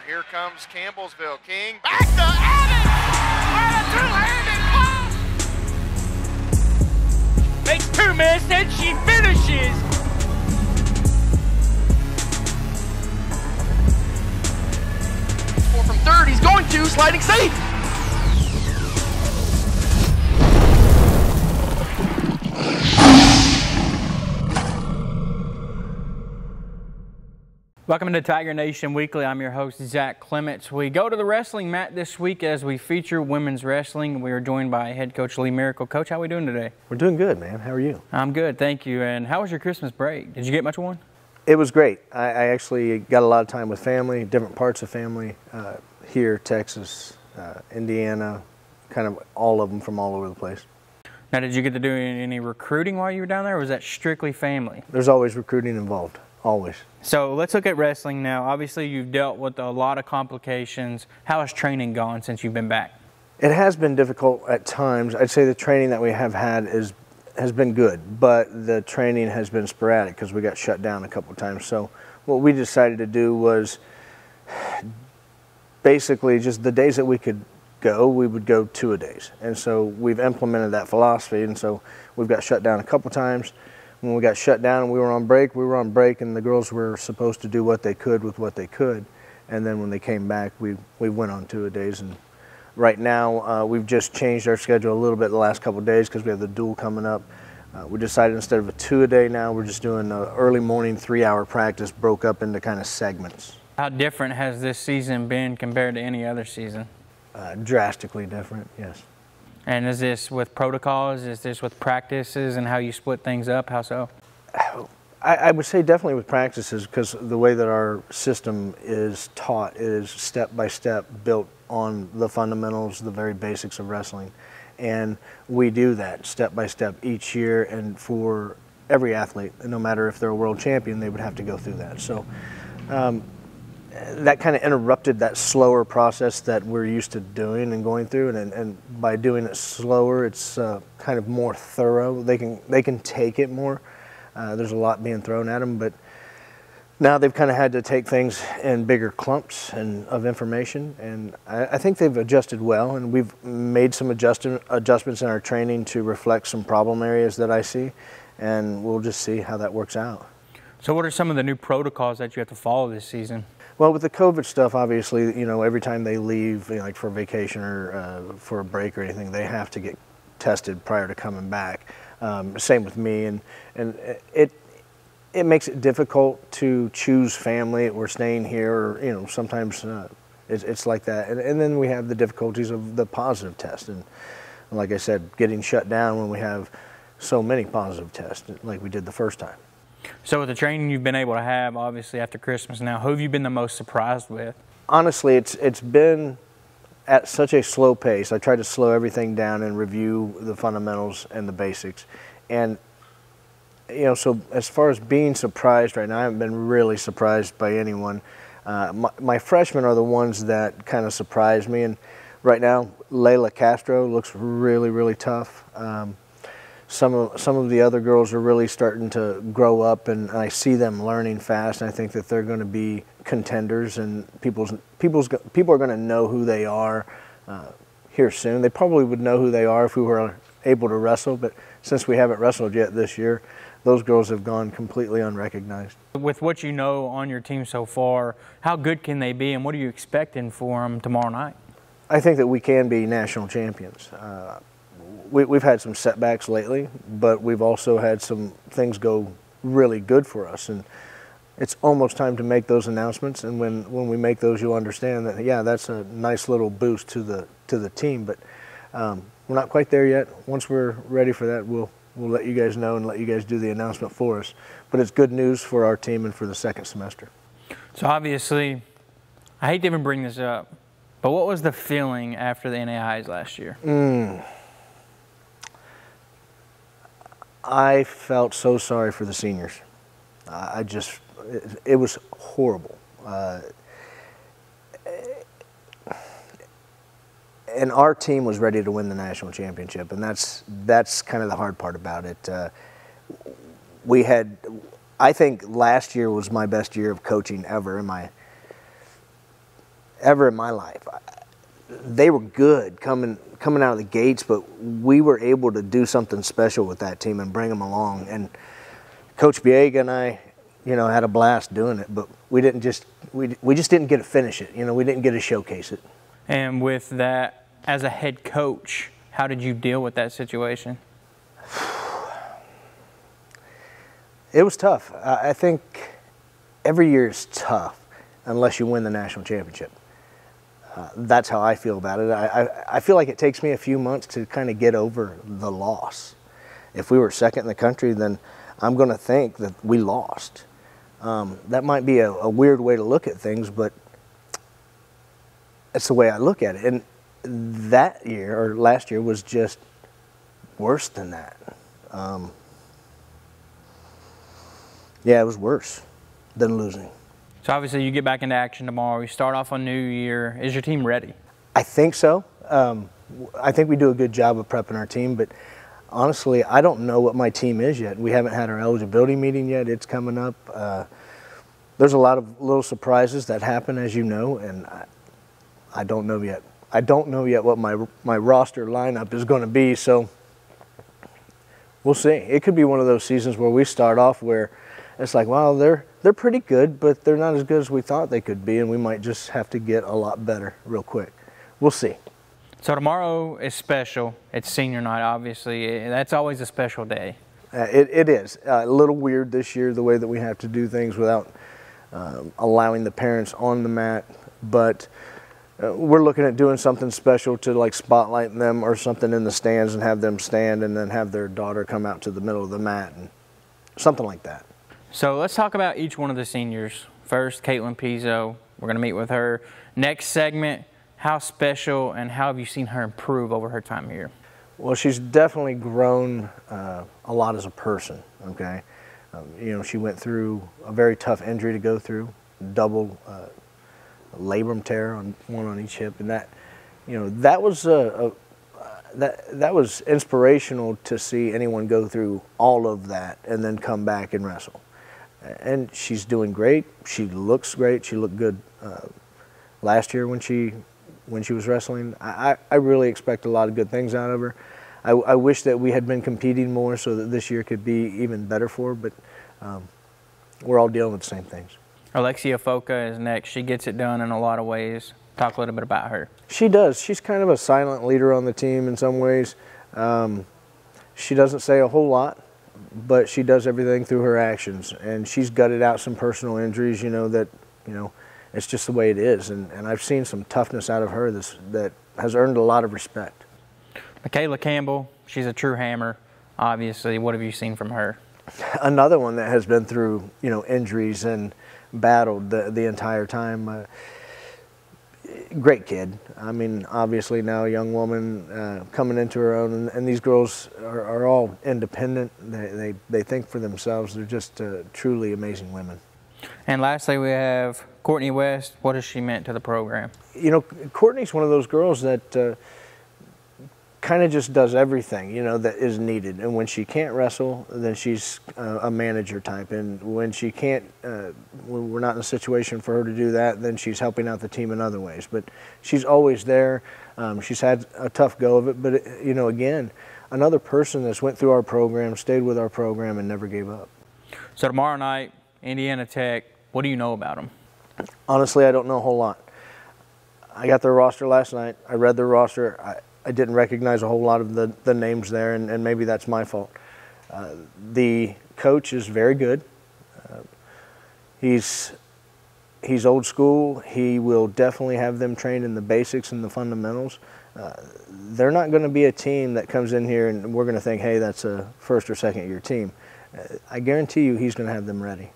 Here comes Campbellsville. King back to Adams! What a two-handed clutch! Makes 2 minutes and she finishes! From third, he's going to sliding safe. Welcome to Tiger Nation Weekly. I'm your host, Zach Clements. We go to the wrestling mat this week as we feature women's wrestling. We are joined by head coach Lee Miracle. Coach, how are we doing today? We're doing good, man. How are you? I'm good, thank you. And how was your Christmas break? Did you get much of one? It was great. I actually got a lot of time with family, different parts of family, here, Texas, Indiana, kind of all of them from all over the place. Now, did you get to do any recruiting while you were down there, or was that strictly family? There's always recruiting involved, always. So let's look at wrestling now. Obviously, you've dealt with a lot of complications. How has training gone since you've been back? It has been difficult at times. I'd say the training that we have had has been good, but the training has been sporadic because we got shut down a couple of times. So what we decided to do was basically just the days that we could go, we would go 2-a-days. And so we've implemented that philosophy, and so we've got shut down a couple times. When we got shut down and we were on break, and the girls were supposed to do what they could with what they could. And then when they came back, we went on 2-a-days. And right now, we've just changed our schedule a little bit the last couple of days because we have the duel coming up. We decided instead of a 2-a-day now, we're just doing an early morning 3-hour practice broke up into kind of segments. How different has this season been compared to any other season? Drastically different, yes. And is this with protocols? Is this with practices and how you split things up? How so? I would say definitely with practices because the way that our system is taught is step by step built on the fundamentals, the very basics of wrestling. And we do that step by step each year, and for every athlete, no matter if they're a world champion, they would have to go through that. So that kind of interrupted that slower process that we're used to doing and going through, and by doing it slower, it's kind of more thorough. They can take it more. There's a lot being thrown at them, but now they've kind of had to take things in bigger clumps of information, and I think they've adjusted well, and we've made some adjustments in our training to reflect some problem areas that I see, and we'll just see how that works out. So what are some of the new protocols that you have to follow this season? Well, with the COVID stuff, obviously, you know, every time they leave, you know, like for vacation or for a break or anything, they have to get tested prior to coming back. Same with me, and it makes it difficult to choose family or staying here, or, you know, sometimes it's like that. And then we have the difficulties of the positive test, and like I said, getting shut down when we have so many positive tests like we did the first time. So with the training you've been able to have, obviously after Christmas now, who have you been the most surprised with? Honestly, it's been at such a slow pace. I try to slow everything down and review the fundamentals and the basics. And, you know, so as far as being surprised right now, I haven't been really surprised by anyone. My freshmen are the ones that kind of surprised me. And right now, Layla Castro looks really, really tough. Some of the other girls are really starting to grow up, and I see them learning fast, and I think that they're going to be contenders, and people are going to know who they are here soon. They probably would know who they are if we were able to wrestle, but since we haven't wrestled yet this year, those girls have gone completely unrecognized. With what you know on your team so far, how good can they be, and what are you expecting for them tomorrow night? I think that we can be national champions. We've had some setbacks lately, but we've also had some things go really good for us, and it's almost time to make those announcements. And when we make those, you'll understand that, yeah, that's a nice little boost to the team. But we're not quite there yet. Once we're ready for that, we'll let you guys know and let you guys do the announcement for us. But it's good news for our team and for the second semester. So obviously, I hate to even bring this up, but what was the feeling after the NAIs last year? I felt so sorry for the seniors. It was horrible. And our team was ready to win the national championship, and that's kind of the hard part about it. I think last year was my best year of coaching ever, ever in my life. They were good coming out of the gates, but we were able to do something special with that team and bring them along. And Coach Biega and I, had a blast doing it, but we just didn't get to finish it. We didn't get to showcase it. And with that, as a head coach, how did you deal with that situation? It was tough. I think every year is tough unless you win the national championship. That's how I feel about it. I feel like it takes me a few months to kind of get over the loss. If we were second in the country, then I'm going to think that we lost. That might be a weird way to look at things, but that's the way I look at it. And that year, or last year, was just worse than that. Yeah, it was worse than losing. So obviously you get back into action tomorrow. You start off on New Year. Is your team ready? I think so. I think we do a good job of prepping our team, but honestly, I don't know what my team is yet. We haven't had our eligibility meeting yet. It's coming up. There's a lot of little surprises that happen, as you know, and I don't know yet. I don't know yet what my roster lineup is going to be, so we'll see. It could be one of those seasons where we start off where it's like, wow, they're pretty good, but they're not as good as we thought they could be, and we might just have to get a lot better real quick. We'll see. So tomorrow is special. It's senior night, obviously. That's always a special day. It is. A little weird this year, the way that we have to do things without allowing the parents on the mat, but we're looking at doing something special to like spotlight them or something in the stands and have them stand and then have their daughter come out to the middle of the mat and something like that. So let's talk about each one of the seniors. First, Caitlyn Pizzo. We're going to meet with her. Next segment, how special and how have you seen her improve over her time here? Well, she's definitely grown a lot as a person, okay? She went through a very tough injury to go through, double labrum tear on one on each hip, and that was that was inspirational to see anyone go through all of that and then come back and wrestle. And she's doing great. She looks great. She looked good last year when she was wrestling. I really expect a lot of good things out of her. I wish that we had been competing more so that this year could be even better for her, but we're all dealing with the same things. Lexi Foca is next. She gets it done in a lot of ways. Talk a little bit about her. She does. She's kind of a silent leader on the team in some ways. She doesn't say a whole lot, but she does everything through her actions. And she's gutted out some personal injuries, it's just the way it is. And I've seen some toughness out of her that has earned a lot of respect. Michaela Campbell, she's a true hammer, obviously. What have you seen from her? Another one that has been through, injuries and battled the entire time. Great kid. I mean, obviously now a young woman coming into her own, and these girls are all independent. They think for themselves. They're just truly amazing women. And lastly, we have Courtney West. What has she meant to the program? Courtney's one of those girls that kind of just does everything, that is needed. And when she can't wrestle, then she's a manager type. And when she can't, when we're not in a situation for her to do that, then she's helping out the team in other ways. But she's always there. She's had a tough go of it. But, again, another person that's went through our program, stayed with our program, and never gave up. So tomorrow night, Indiana Tech, what do you know about them? Honestly, I don't know a whole lot. I got their roster last night. I read their roster. I didn't recognize a whole lot of the names there, and maybe that's my fault. The coach is very good. He's old school. He will definitely have them trained in the basics and the fundamentals. They're not going to be a team that comes in here and we're going to think, hey, that's a first or second year team. I guarantee you he's going to have them ready.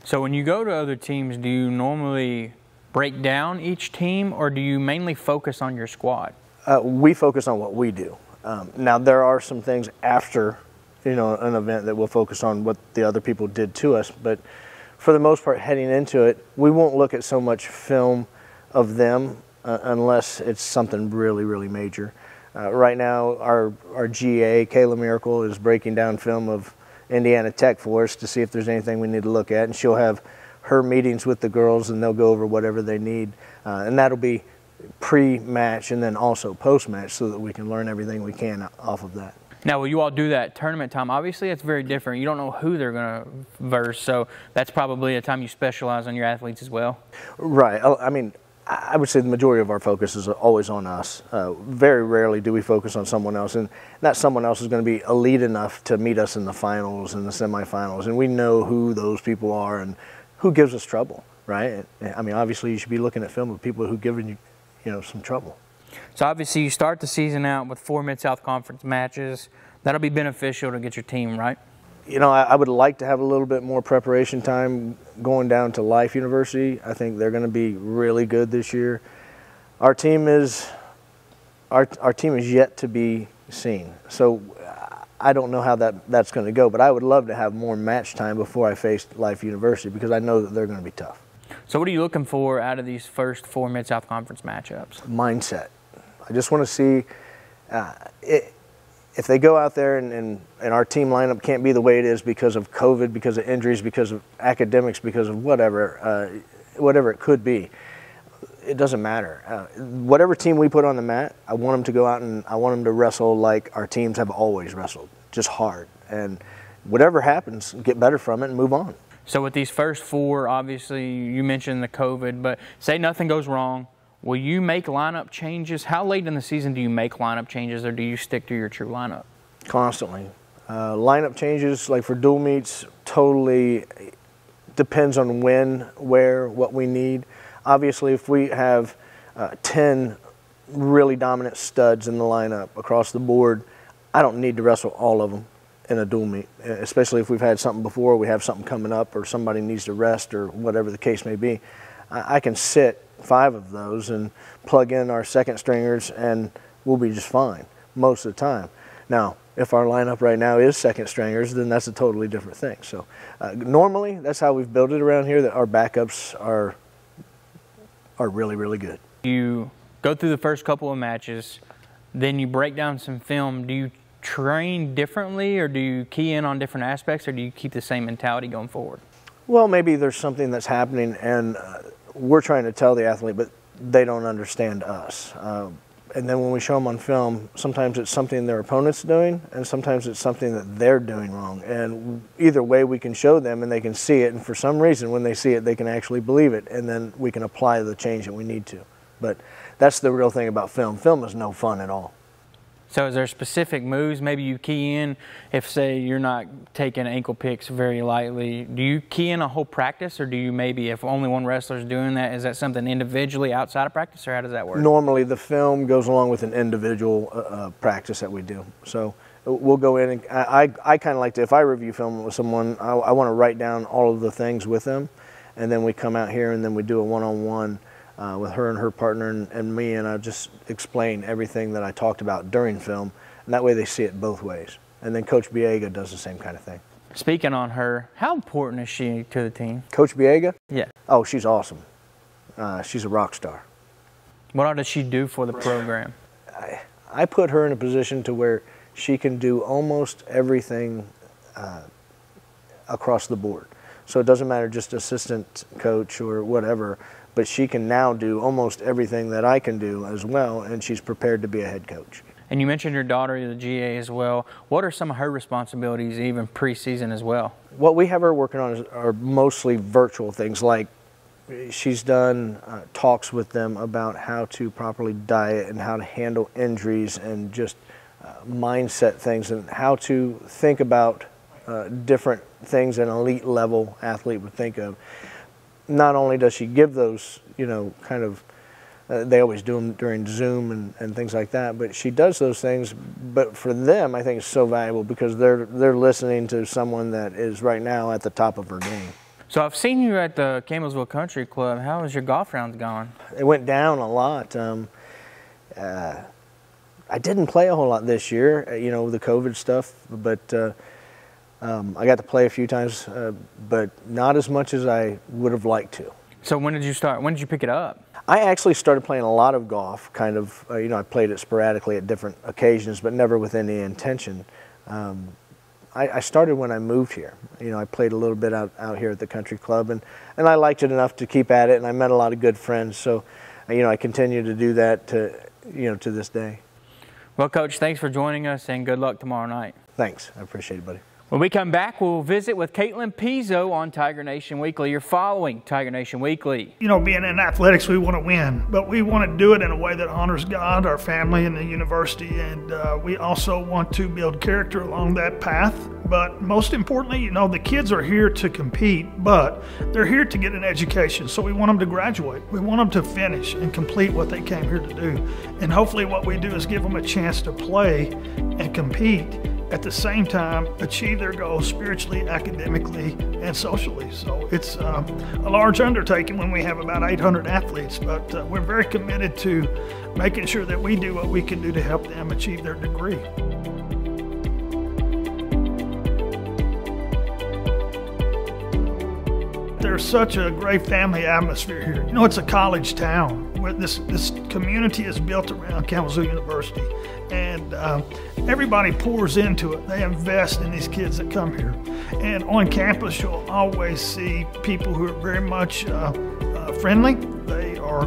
So when you go to other teams, do you normally break down each team, or do you mainly focus on your squad? We focus on what we do. Now there are some things after, an event that we'll focus on what the other people did to us, but for the most part, heading into it, we won't look at so much film of them unless it's something really, really major. Right now, our GA, Makayla Miracle, is breaking down film of Indiana Tech for us to see if there's anything we need to look at, and she'll have her meetings with the girls, and they'll go over whatever they need. And that'll be pre-match and then also post-match so that we can learn everything we can off of that. Now, will you all do that tournament time? Obviously, it's very different. You don't know who they're going to verse, so that's probably a time you specialize on your athletes as well. Right. I mean, I would say the majority of our focus is always on us. Very rarely do we focus on someone else, and that someone else is going to be elite enough to meet us in the finals and the semifinals, and we know who those people are and who gives us trouble, right? I mean, obviously, you should be looking at film of people who give you, some trouble. So obviously you start the season out with 4 Mid-South Conference matches. That'll be beneficial to get your team, right? I would like to have a little bit more preparation time going down to Life University. I think they're going to be really good this year. Our team is yet to be seen. So I don't know how that's going to go, but I would love to have more match time before I face Life University because I know that they're going to be tough. So what are you looking for out of these first 4 Mid-South Conference matchups? Mindset. I just want to see if they go out there and our team lineup can't be the way it is because of COVID, because of injuries, because of academics, because of whatever it could be. It doesn't matter. Whatever team we put on the mat, I want them to go out and I want them to wrestle like our teams have always wrestled, just hard. And whatever happens, get better from it and move on. So with these first 4, obviously you mentioned the COVID, but say nothing goes wrong, will you make lineup changes? How late in the season do you make lineup changes, or do you stick to your true lineup? Constantly. Lineup changes, like for dual meets, totally depends on when, where, what we need. Obviously, if we have 10 really dominant studs in the lineup across the board, I don't need to wrestle all of them in a dual meet, especially if we've had something before, we have something coming up, or somebody needs to rest, or whatever the case may be. I can sit 5 of those and plug in our second stringers, and we'll be just fine most of the time. Now, if our lineup right now is second stringers, then that's a totally different thing. So normally, that's how we've built it around here, that our backups are really, really good. You go through the first couple of matches, then you break down some film. Do you train differently, or do you key in on different aspects, or do you keep the same mentality going forward? Well, maybe there's something that's happening and we're trying to tell the athlete, but they don't understand us. And then when we show them on film, sometimes it's something their opponent's doing, and sometimes it's something that they're doing wrong. And either way, we can show them and they can see it, and for some reason, when they see it, they can actually believe it, and then we can apply the change that we need to. But that's the real thing about film. Film is no fun at all. So is there specific moves maybe you key in if, say, you're not taking ankle picks very lightly? Do you key in a whole practice, or do you maybe, if only one wrestler's doing that, is that something individually outside of practice, or how does that work? Normally the film goes along with an individual practice that we do. So we'll go in and I kind of like to, if I review film with someone, I want to write down all of the things with them, and then we come out here and then we do a one-on-one with her and her partner and me, and I just explain everything that I talked about during film, and that way they see it both ways. And then Coach Biega does the same kind of thing. Speaking on her, how important is she to the team? Coach Biega? Yeah. Oh, she's awesome. She's a rock star. What all does she do for the program? I put her in a position to where she can do almost everything across the board. So it doesn't matter just assistant coach or whatever, but she can now do almost everything that I can do as well, and she's prepared to be a head coach. And you mentioned your daughter, the GA, as well. What are some of her responsibilities, even preseason as well? What we have her working on are mostly virtual things, like she's done talks with them about how to properly diet and how to handle injuries and just mindset things and how to think about different things an elite level athlete would think of. Not only does she give those, kind of, they always do them during Zoom and things like that, but she does those things. But for them, I think it's so valuable because they're listening to someone that is right now at the top of her game. So I've seen you at the Campbellsville Country Club. How has your golf rounds gone? It went down a lot. I didn't play a whole lot this year, the COVID stuff, but I got to play a few times, but not as much as I would have liked to. So when did you start? When did you pick it up? I actually started playing a lot of golf, kind of, I played it sporadically at different occasions, but never with any intention. I started when I moved here. You know, I played a little bit out here at the country club, and I liked it enough to keep at it, and I met a lot of good friends. So, you know, I continue to do that to this day. Well, Coach, thanks for joining us, and good luck tomorrow night. Thanks. I appreciate it, buddy. When we come back, we'll visit with Caitlyn Miracle on Tiger Nation Weekly. You're following Tiger Nation Weekly. You know, being in athletics, we want to win, but we want to do it in a way that honors God, our family, and the university, and we also want to build character along that path. But most importantly, you know, the kids are here to compete, but they're here to get an education, so we want them to graduate. We want them to finish and complete what they came here to do. And hopefully what we do is give them a chance to play and compete, at the same time achieve their goals spiritually, academically, and socially. So it's a large undertaking when we have about 800 athletes, but we're very committed to making sure that we do what we can do to help them achieve their degree. There's such a great family atmosphere here. You know, it's a college town. This community is built around Campbellsville University, and everybody pours into it. They invest in these kids that come here. And on campus, you'll always see people who are very much friendly. They are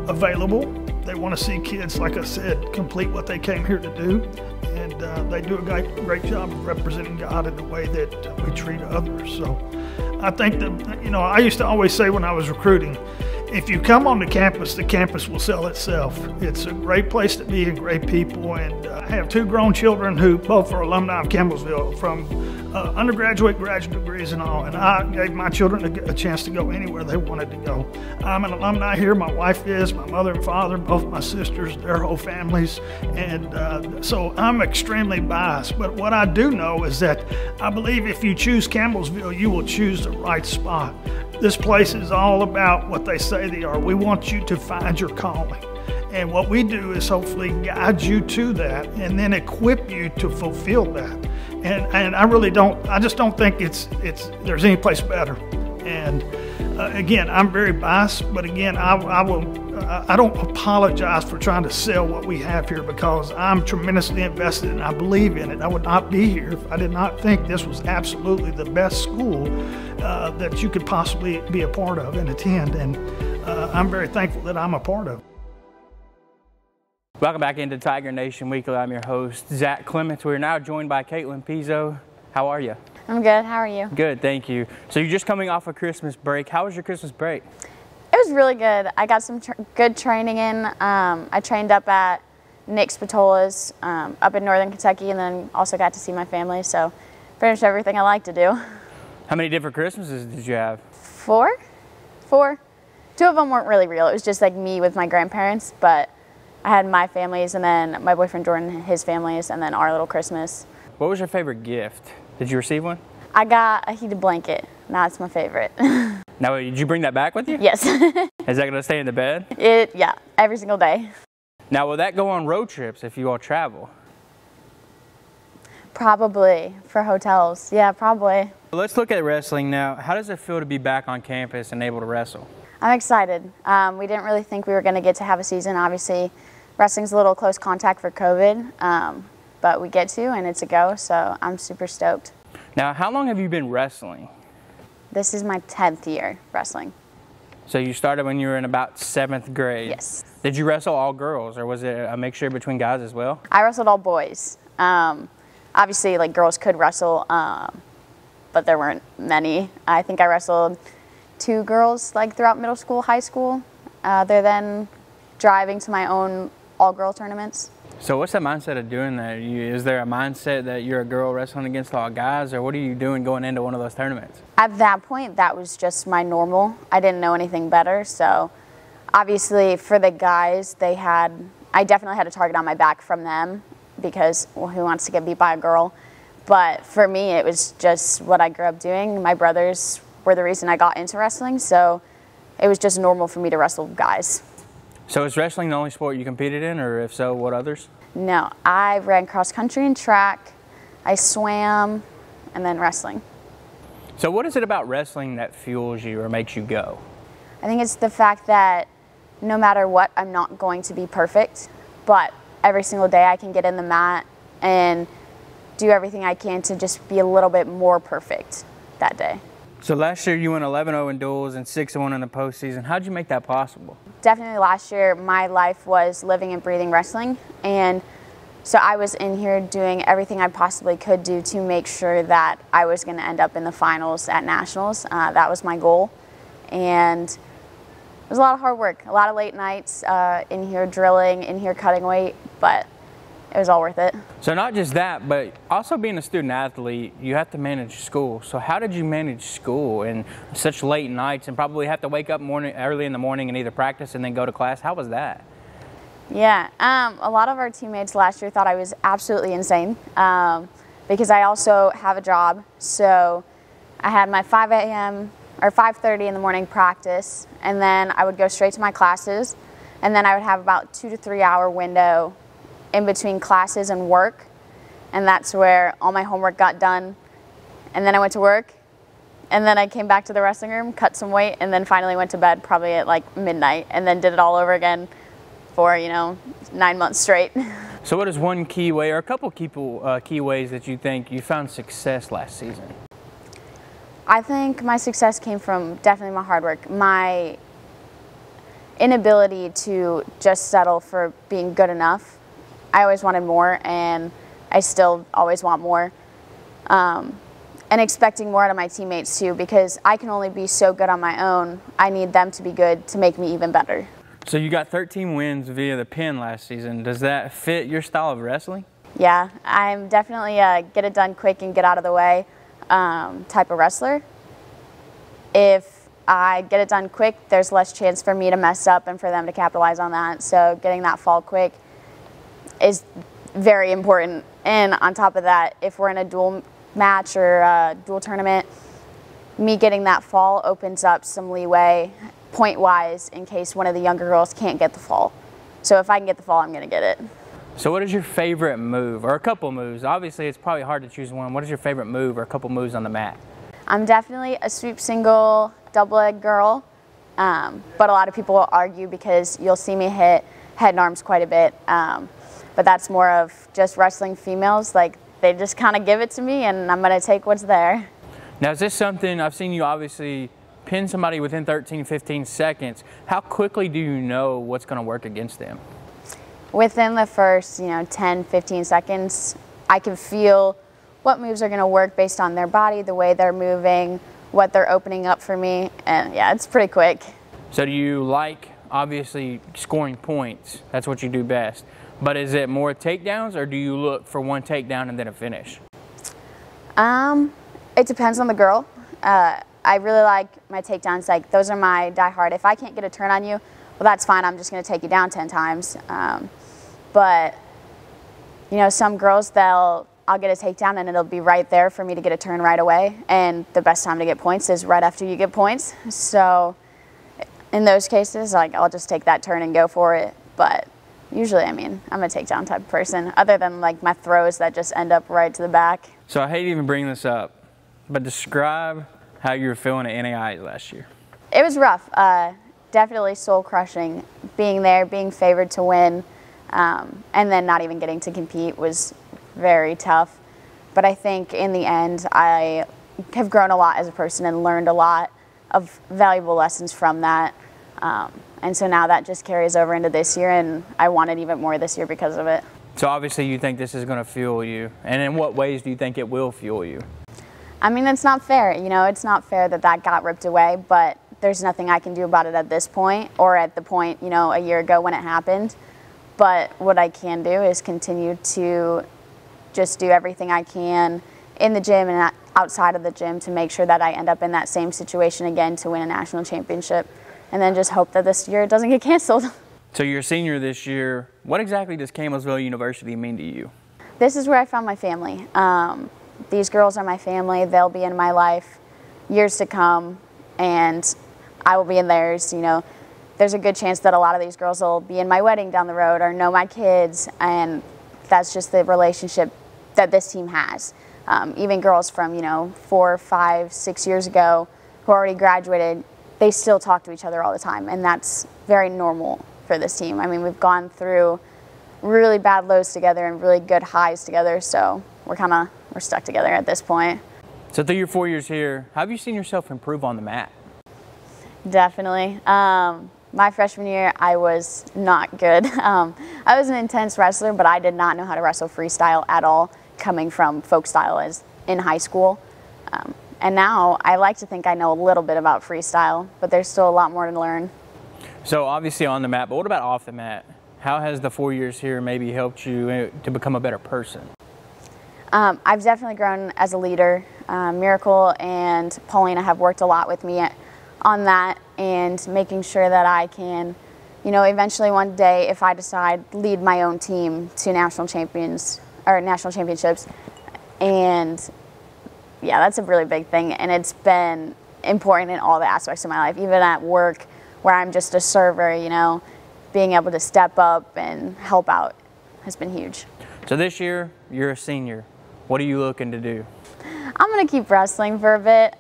available. They want to see kids, like I said, complete what they came here to do. And they do a great job of representing God in the way that we treat others. So I think that, you know, I used to always say when I was recruiting, if you come onto campus, the campus will sell itself. It's a great place to be and great people. And I have 2 grown children who both are alumni of Campbellsville from undergraduate, graduate degrees and all. And I gave my children a chance to go anywhere they wanted to go. I'm an alumni here. My wife is, my mother and father, both my sisters, their whole families. And so I'm extremely biased. But what I do know is that I believe if you choose Campbellsville, you will choose the right spot. This place is all about what they say they are. We want you to find your calling. And what we do is hopefully guide you to that and then equip you to fulfill that. And I just don't think there's any place better. And again, I'm very biased, but again, I don't apologize for trying to sell what we have here, because I'm tremendously invested and I believe in it. I would not be here if I did not think this was absolutely the best school that you could possibly be a part of and attend. And I'm very thankful that I'm a part of it. Welcome back into Tiger Nation Weekly. I'm your host, Zach Clements. We're now joined by Caitlyn Miracle. How are you? I'm good. How are you? Good, thank you. So you're just coming off a Christmas break. How was your Christmas break? It was really good. I got some good training in. I trained up at Nick's Patola's up in Northern Kentucky, and then also got to see my family. So pretty much everything I like to do. How many different Christmases did you have? 4. 2 of them weren't really real. It was just like me with my grandparents, but I had my families, and then my boyfriend Jordan, his families, and then our little Christmas. What was your favorite gift? Did you receive one? I got a heated blanket. That's my favorite. Now, did you bring that back with you? Yes. Is that going to stay in the bed? Yeah, every single day. Now, will that go on road trips if you all travel? Probably, for hotels. Yeah, probably. Let's look at wrestling now. How does it feel to be back on campus and able to wrestle? I'm excited. We didn't really think we were going to get to have a season. Obviously, wrestling's a little close contact for COVID, but we get to, and it's a go, so I'm super stoked. Now, how long have you been wrestling? This is my 10th year wrestling. So you started when you were in about 7th grade? Yes. Did you wrestle all girls, or was it a mixture between guys as well? I wrestled all boys. Obviously, like, girls could wrestle, but there weren't many. I think I wrestled 2 girls, like, throughout middle school, high school. They're then driving to my own all-girl tournaments. So what's the mindset of doing that? Is there a mindset that you're a girl wrestling against all guys, or what are you doing going into one of those tournaments? At that point, that was just my normal. I didn't know anything better, so obviously for the guys, I definitely had a target on my back from them, because, well, who wants to get beat by a girl? But for me, it was just what I grew up doing. My brothers were the reason I got into wrestling, so it was just normal for me to wrestle guys. So is wrestling the only sport you competed in, or if so, what others? No, I ran cross country and track, I swam, and then wrestling. So what is it about wrestling that fuels you or makes you go? I think it's the fact that no matter what, I'm not going to be perfect, but every single day I can get in the mat and do everything I can to just be a little bit more perfect that day. So last year you went 11-0 in duels and 6-1 in the postseason. How'd you make that possible? Definitely last year my life was living and breathing wrestling, and so I was in here doing everything I possibly could do to make sure that I was going to end up in the finals at Nationals. That was my goal, and it was a lot of hard work, a lot of late nights in here drilling, in here cutting weight, but it was all worth it. So not just that, but also being a student athlete, you have to manage school. So how did you manage school in such late nights and probably have to wake up early in the morning and either practice and then go to class? How was that? Yeah, a lot of our teammates last year thought I was absolutely insane because I also have a job. So I had my 5 a.m. or 5:30 in the morning practice, and then I would go straight to my classes, and then I would have about 2 to 3 hour window in between classes and work, and that's where all my homework got done. And then I went to work, and then I came back to the wrestling room, cut some weight, and then finally went to bed probably at like midnight, and then did it all over again for 9 months straight. So what is one key way or a couple key ways that you think you found success last season? I think my success came from definitely my hard work, my inability to just settle for being good enough. I always wanted more, and I still always want more. And expecting more out of my teammates too, because I can only be so good on my own. I need them to be good to make me even better. So you got 13 wins via the pin last season. Does that fit your style of wrestling? Yeah, I'm definitely a get it done quick and get out of the way type of wrestler. If I get it done quick, there's less chance for me to mess up and for them to capitalize on that. So getting that fall quick is very important. And on top of that, if we're in a dual match or a dual tournament, me getting that fall opens up some leeway point-wise in case one of the younger girls can't get the fall. So if I can get the fall, I'm going to get it. So what is your favorite move, or a couple moves? Obviously, it's probably hard to choose one. What is your favorite move or a couple moves on the mat? I'm definitely a sweep single, double leg girl, but a lot of people will argue because you'll see me hit head and arms quite a bit. But that's more of just wrestling females. Like, they just kind of give it to me, and I'm going to take what's there. Now, is this something, I've seen you obviously pin somebody within 13, 15 seconds. How quickly do you know what's going to work against them? Within the first, 10, 15 seconds, I can feel what moves are going to work based on their body, the way they're moving, what they're opening up for me, and yeah, it's pretty quick. So do you like, obviously, scoring points? That's what you do best. But is it more takedowns, or do you look for one takedown and then a finish? It depends on the girl. I really like my takedowns. Like, those are my die-hard. If I can't get a turn on you, well, that's fine. I'm just going to take you down 10 times. But, some girls, I'll get a takedown and it'll be right there for me to get a turn right away. And the best time to get points is right after you get points. So in those cases, I'll just take that turn and go for it. But usually, I'm a takedown type of person, other than my throws that just end up right to the back. So I hate to even bring this up, but describe how you were feeling at NAIs last year. It was rough. Definitely soul crushing. Being there, being favored to win, and then not even getting to compete was very tough. But I think in the end, I have grown a lot as a person and learned a lot of valuable lessons from that. And so now that just carries over into this year, and I want it even more this year because of it. So obviously you think this is going to fuel you. And in what ways do you think it will fuel you? It's not fair. It's not fair that got ripped away, but there's nothing I can do about it at this point or at the point, a year ago when it happened. But what I can do is continue to just do everything I can in the gym and outside of the gym to make sure that I end up in that same situation again to win a national championship. And then just hope that this year it doesn't get canceled. So you're a senior this year. What exactly does Campbellsville University mean to you? This is where I found my family. These girls are my family. They'll be in my life years to come, and I will be in theirs. There's a good chance that a lot of these girls will be in my wedding down the road or know my kids, and that's just the relationship that this team has. Even girls from, 4, 5, 6 years ago who already graduated, they still talk to each other all the time, and that's very normal for this team. We've gone through really bad lows together and really good highs together, so we're stuck together at this point. So through your 4 years here, how have you seen yourself improve on the mat? Definitely. My freshman year, I was not good. I was an intense wrestler, but I did not know how to wrestle freestyle at all, coming from folk style as in high school. And now I like to think I know a little bit about freestyle, but there's still a lot more to learn. So obviously on the mat, but what about off the mat? How has the 4 years here maybe helped you to become a better person? I've definitely grown as a leader. Miracle and Paulina have worked a lot with me on that and making sure that I can, you know, eventually one day, if I decide, lead my own team to national championships. And yeah, that's a really big thing, and it's been important in all the aspects of my life, even at work where I'm just a server, you know, being able to step up and help out has been huge. So this year, you're a senior. What are you looking to do? I'm going to keep wrestling for a bit.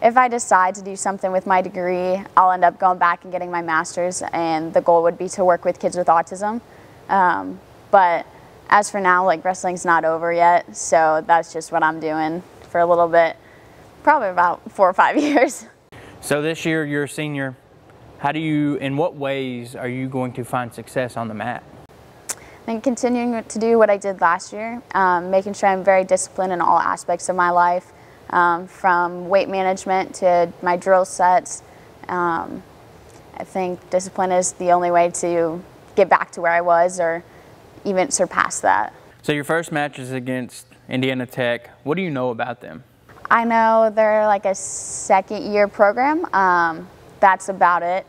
If I decide to do something with my degree, I'll end up going back and getting my master's, and the goal would be to work with kids with autism. But as for now, like, wrestling's not over yet, so that's just what I'm doing for a little bit, probably about 4 or 5 years. So this year, you're a senior. In what ways are you going to find success on the mat? I think continuing to do what I did last year, making sure I'm very disciplined in all aspects of my life, from weight management to my drill sets. I think discipline is the only way to get back to where I was or even surpass that. So your first match is against Indiana Tech. What do you know about them? I know they're like a second-year program. That's about it.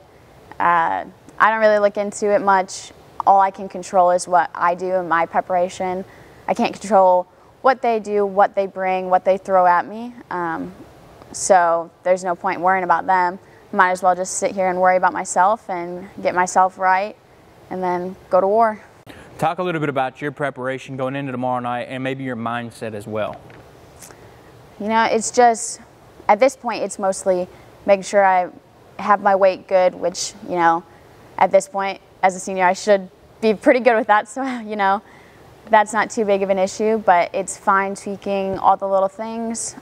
I don't really look into it much. All I can control is what I do in my preparation. I can't control what they do, what they bring, what they throw at me. So there's no point worrying about them. Might as well just sit here and worry about myself and get myself right and then go to war. Talk a little bit about your preparation going into tomorrow night and maybe your mindset as well. You know, it's just, at this point, it's mostly making sure I have my weight good, which, you know, at this point, as a senior, I should be pretty good with that. So, you know, that's not too big of an issue, but it's fine tweaking all the little things,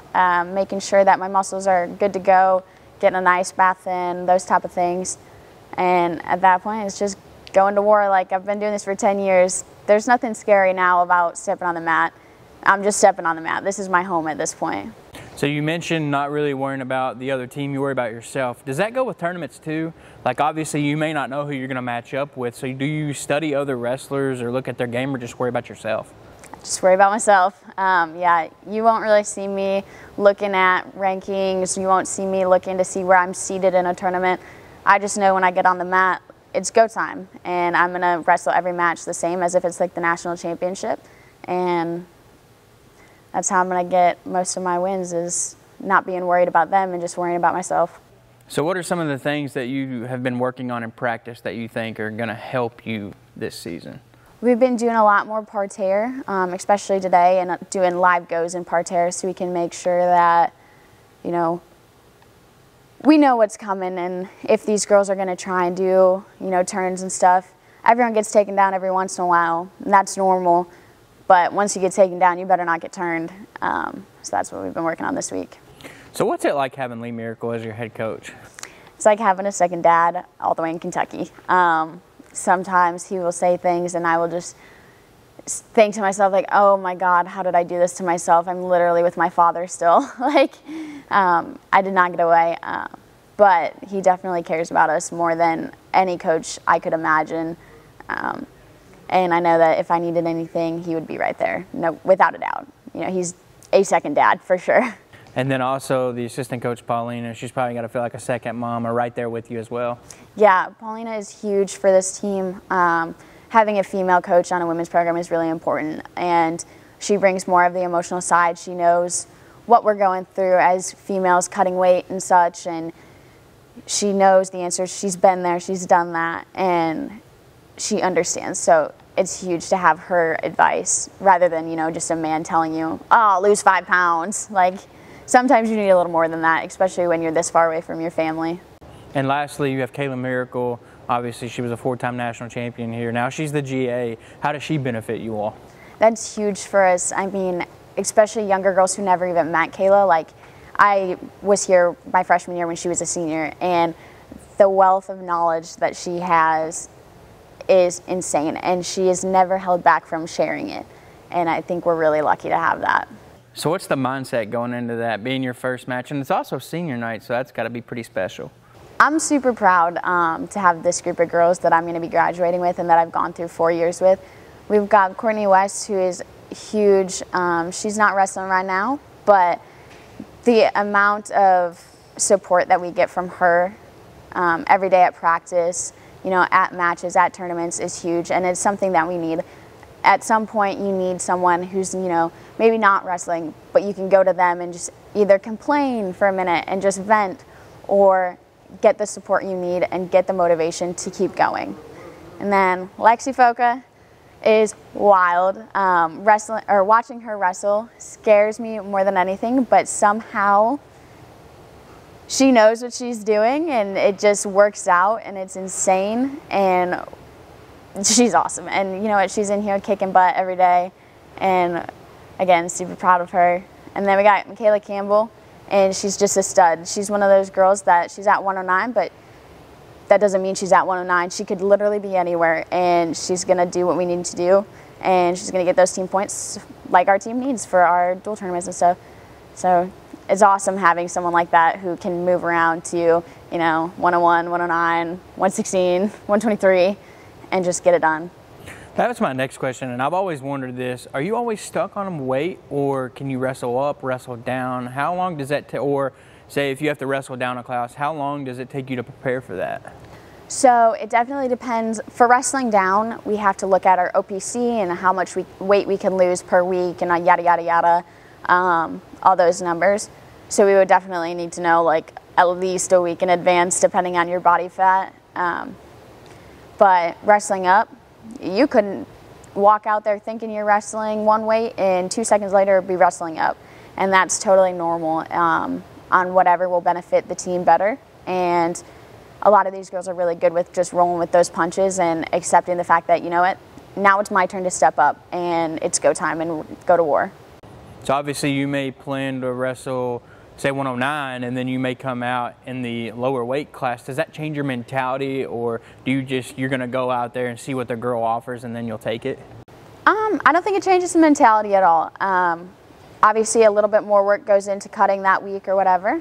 making sure that my muscles are good to go, getting a nice bath in, those type of things. And at that point, it's just going to war. Like, I've been doing this for 10 years. There's nothing scary now about stepping on the mat. I'm just stepping on the mat. This is my home at this point. So you mentioned not really worrying about the other team, you worry about yourself. Does that go with tournaments too? Like, obviously you may not know who you're going to match up with, so do you study other wrestlers or look at their game or just worry about yourself? Just worry about myself. Yeah, you won't really see me looking at rankings. You won't see me looking to see where I'm seated in a tournament. I just know when I get on the mat, it's go time, and I'm going to wrestle every match the same as if it's like the national championship. And that's how I'm going to get most of my wins, is not being worried about them and just worrying about myself. So what are some of the things that you have been working on in practice that you think are going to help you this season? We've been doing a lot more parterre, especially today, and doing live goes in parterre so we can make sure that, you know, we know what's coming, and if these girls are going to try and do, you know, turns and stuff, everyone gets taken down every once in a while, and that's normal. But once you get taken down, you better not get turned. So that's what we've been working on this week. So what's it like having Lee Miracle as your head coach? It's like having a second dad all the way in Kentucky. Sometimes he will say things and I will just think to myself, like, oh my God, how did I do this to myself? I'm literally with my father still. Like, I did not get away. But he definitely cares about us more than any coach I could imagine. And I know that if I needed anything, he would be right there, no, without a doubt. You know, he's a second dad for sure. And then also the assistant coach, Paulina, she's probably got to feel like a second mom or right there with you as well. Yeah, Paulina is huge for this team. Having a female coach on a women's program is really important, and she brings more of the emotional side. She knows what we're going through as females, cutting weight and such, and she knows the answers. She's been there, she's done that, and she understands. So it's huge to have her advice rather than, you know, just a man telling you, oh, lose 5 pounds. Like, sometimes you need a little more than that, especially when you're this far away from your family. And lastly, you have Caitlyn Miracle. Obviously, she was a 4-time national champion here. Now she's the GA. How does she benefit you all? That's huge for us. I mean, especially younger girls who never even met Kayla. Like, I was here my freshman year when she was a senior, and the wealth of knowledge that she has is insane, and she is never held back from sharing it. And I think we're really lucky to have that. So what's the mindset going into that, being your first match? And it's also senior night, so that's got to be pretty special. I'm super proud to have this group of girls that I'm going to be graduating with and that I've gone through 4 years with. We've got Courtney West, who is huge. She's not wrestling right now, but the amount of support that we get from her every day at practice, you know, at matches, at tournaments is huge, and it's something that we need. At some point, you need someone who's, you know, maybe not wrestling, but you can go to them and just either complain for a minute and just vent, or get the support you need and get the motivation to keep going. And then Lexi Foca is wild. Wrestling, or watching her wrestle scares me more than anything, but somehow she knows what she's doing and it just works out, and it's insane, and she's awesome. And you know what, she's in here kicking butt every day, and again, super proud of her. And then we got Michaela Campbell, and she's just a stud. She's one of those girls that she's at 109, but that doesn't mean she's at 109. She could literally be anywhere, and she's gonna do what we need to do, and she's gonna get those team points like our team needs for our dual tournaments and stuff. So it's awesome having someone like that who can move around to, you know, 101, 109, 116, 123, and just get it done. That was my next question, and I've always wondered this. Are you always stuck on weight, or can you wrestle up, wrestle down? How long does that take? Or say if you have to wrestle down a class, how long does it take you to prepare for that? So it definitely depends. For wrestling down, we have to look at our OPC and how much weight we can lose per week, and yada, yada, yada, all those numbers. So we would definitely need to know like at least a week in advance, depending on your body fat. But wrestling up, you couldn't walk out there thinking you're wrestling one weight and 2 seconds later be wrestling up. And that's totally normal on whatever will benefit the team better. And a lot of these girls are really good with just rolling with those punches and accepting the fact that, you know what, now it's my turn to step up and it's go time and go to war. So obviously you may plan to wrestle, say 109, and then you may come out in the lower weight class. Does that change your mentality, or do you just, you're gonna go out there and see what the girl offers and then you'll take it? I don't think it changes the mentality at all. Obviously a little bit more work goes into cutting that week or whatever,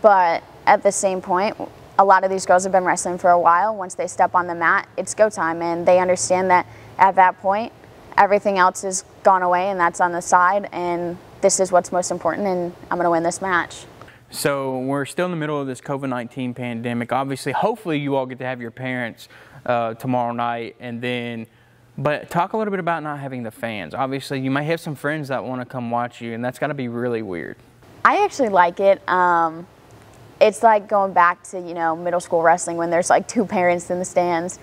but at the same point, a lot of these girls have been wrestling for a while. Once they step on the mat, it's go time, and they understand that at that point, everything else has gone away and that's on the side, and this is what's most important, and I'm gonna win this match. So we're still in the middle of this COVID-19 pandemic. Obviously, hopefully you all get to have your parents tomorrow night, and then, but talk a little bit about not having the fans. Obviously, you might have some friends that wanna come watch you, and that's gotta be really weird. I actually like it. It's like going back to, you know, middle school wrestling when there's like 2 parents in the stands.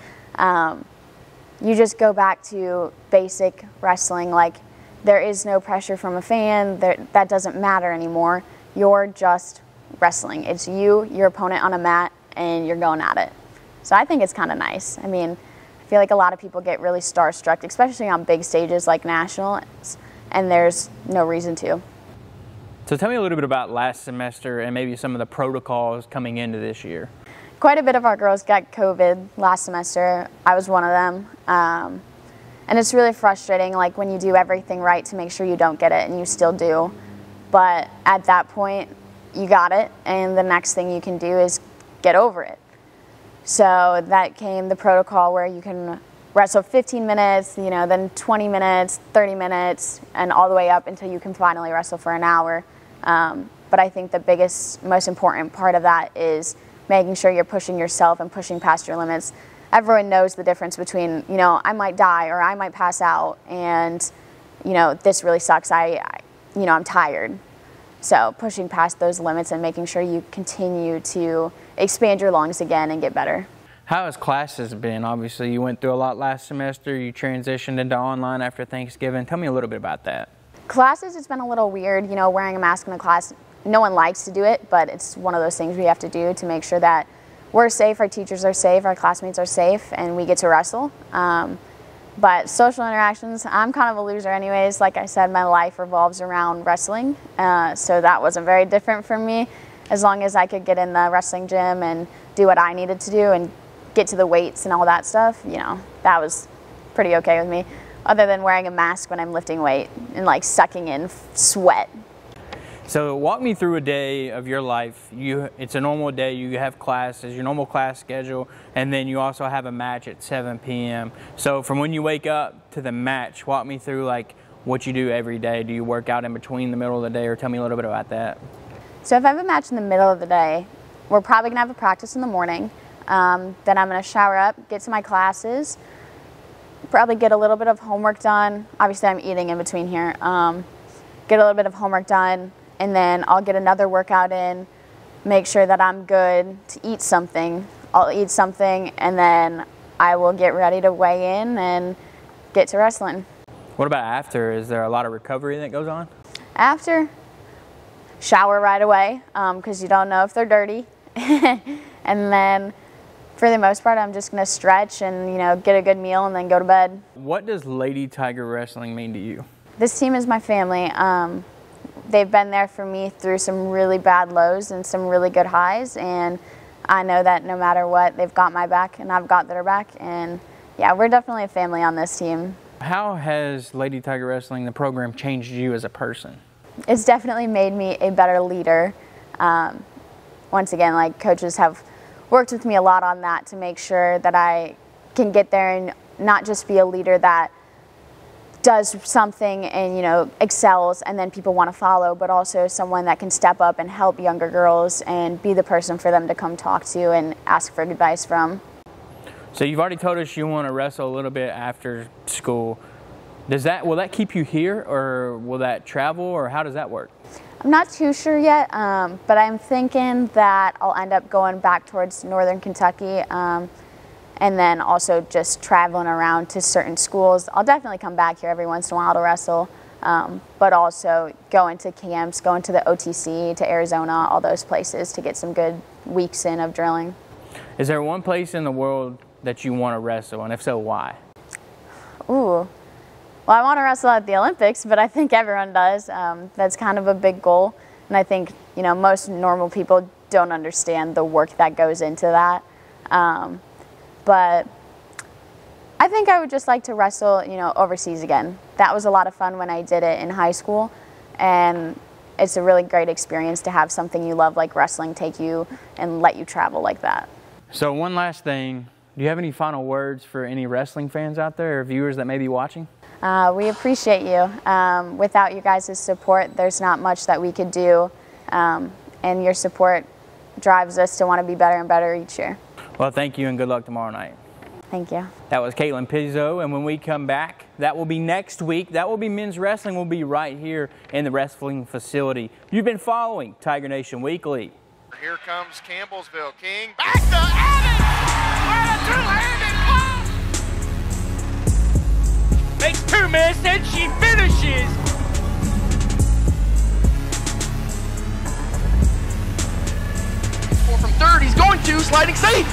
You just go back to basic wrestling, like there is no pressure from a fan, that doesn't matter anymore. You're just wrestling. It's you, your opponent on a mat, and you're going at it. So I think it's kind of nice. I mean, I feel like a lot of people get really starstruck, especially on big stages like nationals, and there's no reason to. So tell me a little bit about last semester and maybe some of the protocols coming into this year. Quite a bit of our girls got COVID last semester. I was one of them. And it's really frustrating, like when you do everything right to make sure you don't get it, and you still do. But at that point, you got it, and the next thing you can do is get over it. So that came the protocol where you can wrestle 15 minutes, you know, then 20 minutes, 30 minutes, and all the way up until you can finally wrestle for an hour. But I think the biggest, most important part of that is making sure you're pushing yourself and pushing past your limits. Everyone knows the difference between, you know, I might die or I might pass out, and, you know, this really sucks. You know, I'm tired. So pushing past those limits and making sure you continue to expand your lungs again and get better. How has classes been? Obviously, you went through a lot last semester. You transitioned into online after Thanksgiving. Tell me a little bit about that. Classes, it's been a little weird, you know, wearing a mask in a class. No one likes to do it, but it's one of those things we have to do to make sure that we're safe, our teachers are safe, our classmates are safe, and we get to wrestle. But social interactions, I'm kind of a loser anyways. Like I said, my life revolves around wrestling, so that wasn't very different for me. As long as I could get in the wrestling gym and do what I needed to do and get to the weights and all that stuff, you know, that was pretty okay with me, other than wearing a mask when I'm lifting weight and like sucking in sweat. So walk me through a day of your life. It's a normal day. You have classes, your normal class schedule, and then you also have a match at 7 p.m. So from when you wake up to the match, walk me through like what you do every day. Do you work out in between the middle of the day, or tell me a little bit about that? So if I have a match in the middle of the day, we're probably gonna have a practice in the morning. Then I'm gonna shower up, get to my classes, probably get a little bit of homework done. Obviously I'm eating in between here. Get a little bit of homework done, and then I'll get another workout in, make sure that I'm good to eat something. I'll eat something, and then I will get ready to weigh in and get to wrestling. What about after? Is there a lot of recovery that goes on? After, shower right away, because you don't know if they're dirty. And then for the most part, I'm just gonna stretch and, you know, get a good meal and then go to bed. What does Lady Tiger Wrestling mean to you? This team is my family. They've been there for me through some really bad lows and some really good highs, and I know that no matter what, they've got my back and I've got their back, and yeah, we're definitely a family on this team. How has Lady Tiger Wrestling, the program, changed you as a person? It's definitely made me a better leader. Once again, like, coaches have worked with me a lot on that to make sure that I can get there and not just be a leader that does something and, you know, excels and then people want to follow, but also someone that can step up and help younger girls and be the person for them to come talk to and ask for advice from. So you've already told us you want to wrestle a little bit after school. Will that keep you here, or will that travel, or how does that work? I'm not too sure yet, but I'm thinking that I'll end up going back towards northern Kentucky, and then also just traveling around to certain schools. I'll definitely come back here every once in a while to wrestle, but also going to camps, going to the OTC, to Arizona, all those places to get some good weeks in of drilling. Is there one place in the world that you want to wrestle, and if so, why? Ooh. Well, I want to wrestle at the Olympics, but I think everyone does. That's kind of a big goal, and I think, you know, most normal people don't understand the work that goes into that. But I think I would just like to wrestle, you know, overseas again. That was a lot of fun when I did it in high school, and it's a really great experience to have something you love like wrestling take you and let you travel like that. So one last thing, do you have any final words for any wrestling fans out there or viewers that may be watching? We appreciate you. Without you guys' support, there's not much that we could do, and your support drives us to want to be better and better each year. Well, thank you and good luck tomorrow night. Thank you. That was Caitlyn Pizzo, and when we come back, that will be next week. That will be men's wrestling. Will be right here in the wrestling facility. You've been following Tiger Nation Weekly. Here comes Campbellsville. King back to Adams! What a two-handed Makes 2 minutes, then she finishes. From third, he's going to sliding safe.